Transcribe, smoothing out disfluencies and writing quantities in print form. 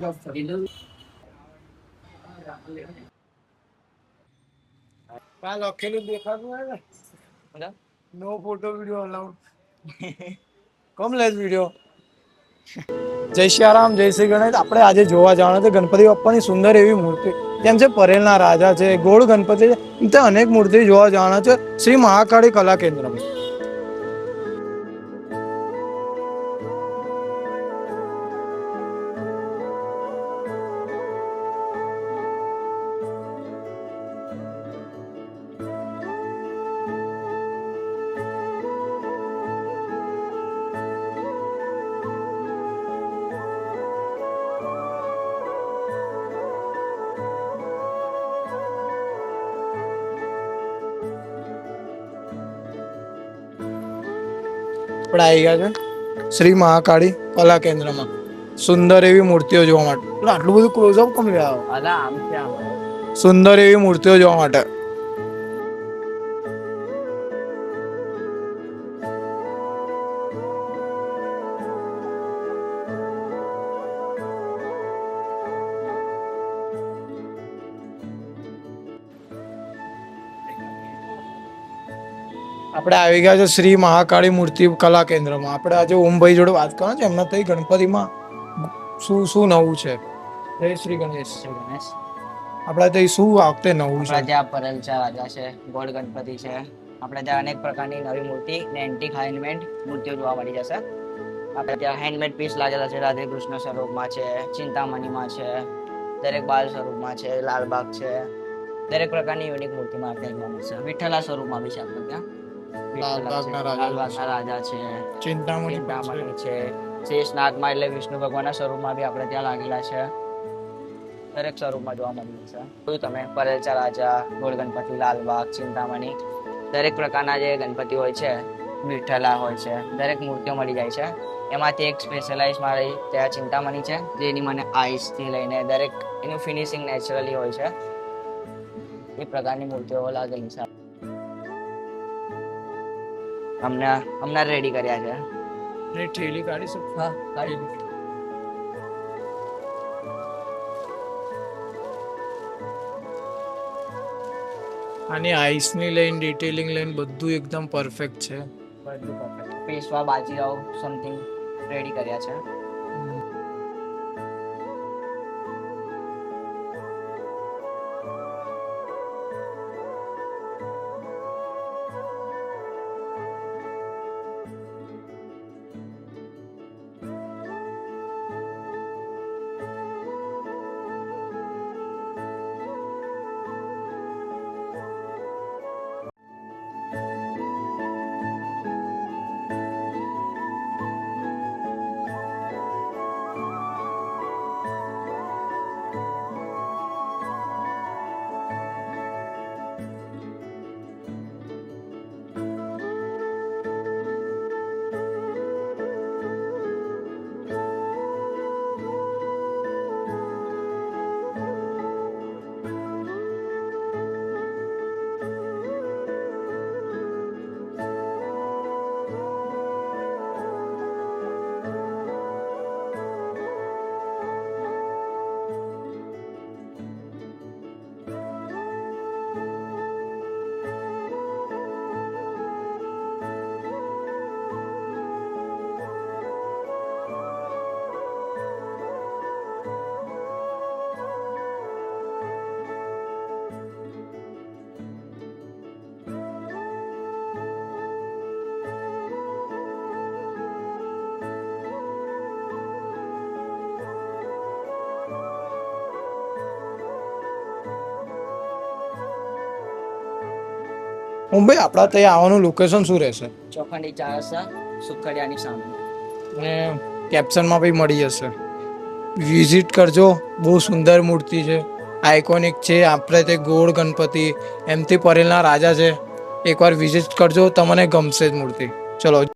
લખેલું દેખાતું હોય ને, no photo video allowed. Kamlesh video. જય શ્રી રામ, જય શ્રી ગણેશ. આપણે આજે જોવા જવાના છે ગણપતિ બાપ્પાની સુંદર એવી મૂર્તિ, જેમ છે પરેલના રાજા છે, ગોળ ગણપતિ છે, તે અનેક મૂર્તિ જોવા જવાના છે શ્રી મહાકાળી કલા કેન્દ્રમાં. આપણે આવી ગયા છે શ્રી મહાકાળી કલા કેન્દ્રમાં સુંદર એવી મૂર્તિઓ જોવા માટે. આટલું બધું ક્લોઝઅપ કેમ લેવા? સુંદર એવી મૂર્તિઓ જોવા માટે. આપણે આવી ગયા છે શ્રી મહાકાળી મૂર્તિ કલા કેન્દ્રમાં. આપણે આજે ઓમભાઈ જોડે વાત કરવાની છે, એમના તઈ ગણપતિમાં શું શું નવું છે. જય શ્રી ગણેશ. આપણે તઈ શું વખતે નવું છે? ત્યાં પરેલચા રાજા છે, ગોળ ગણપતિ છે. આપણે ત્યાં અનેક પ્રકારની નવી મૂર્તિ ને એન્ટિક હેન્ડમેડ મૂર્તિઓ જોવા મળી જશે. આપણે ત્યાં હેન્ડમેડ પીસ લાગેલા છે, રાધે કૃષ્ણ સ્વરૂપમાં છે, ચિંતામણીમાં છે, દરેક બાલ સ્વરૂપમાં છે, લાલબાગ છે. દરેક પ્રકારની યુનિક મૂર્તિમાં આપણે જોવા મળશે. વિઠ્ઠલા સ્વરૂપમાં બી છે આપણે ત્યાં. લાલબાગના રાજા છે, ચિંતામણી છે, શેષ નાગમાં એટલે વિષ્ણુ ભગવાનના સ્વરૂપમાં બી આપણે ત્યાં લાગેલા છે. દરેક સ્વરૂપમાં જોવા મળી જશે. જોયું તમે પરેલચા રાજા, ગોળ ગણપતિ, લાલબાગ, ચિંતામણી, દરેક પ્રકારના જે ગણપતિ હોય છે, વિઠ્ઠલા હોય છે, દરેક મૂર્તિઓ મળી જાય છે. એમાંથી એક સ્પેશિયલાઇઝ મારી ત્યાં ચિંતામણી છે, જેની મને આઈસથી લઈને દરેક એનું ફિનિશિંગ નેચરલી હોય છે. એ પ્રકારની મૂર્તિઓ લાગેલી છે. હમણાં રેડી કર્યા છે. ઠેલી કાઢી શકું? હા, કાઢી. આની આઈસની લઈને ડિટેલિંગ લઈને બધું એકદમ પરફેક્ટ છે. બધું perfect. Peshwa Bajirao something ready કર્યા છે. મુંબઈ આપણા ત્યાં આવવાનું લોકેશન શું રહેશે? ચોખંડી ચાર રસ્તા, સુખડિયાની સામે. અને કેપ્શનમાં બી મળી જશે. વિઝિટ કરજો. બહુ સુંદર મૂર્તિ છે, આઇકોનિક છે. આપણે તે ગોળ ગણપતિ, એમથી પરેલના રાજા છે. એકવાર વિઝિટ કરજો, તમને ગમશે જ મૂર્તિ. ચલો.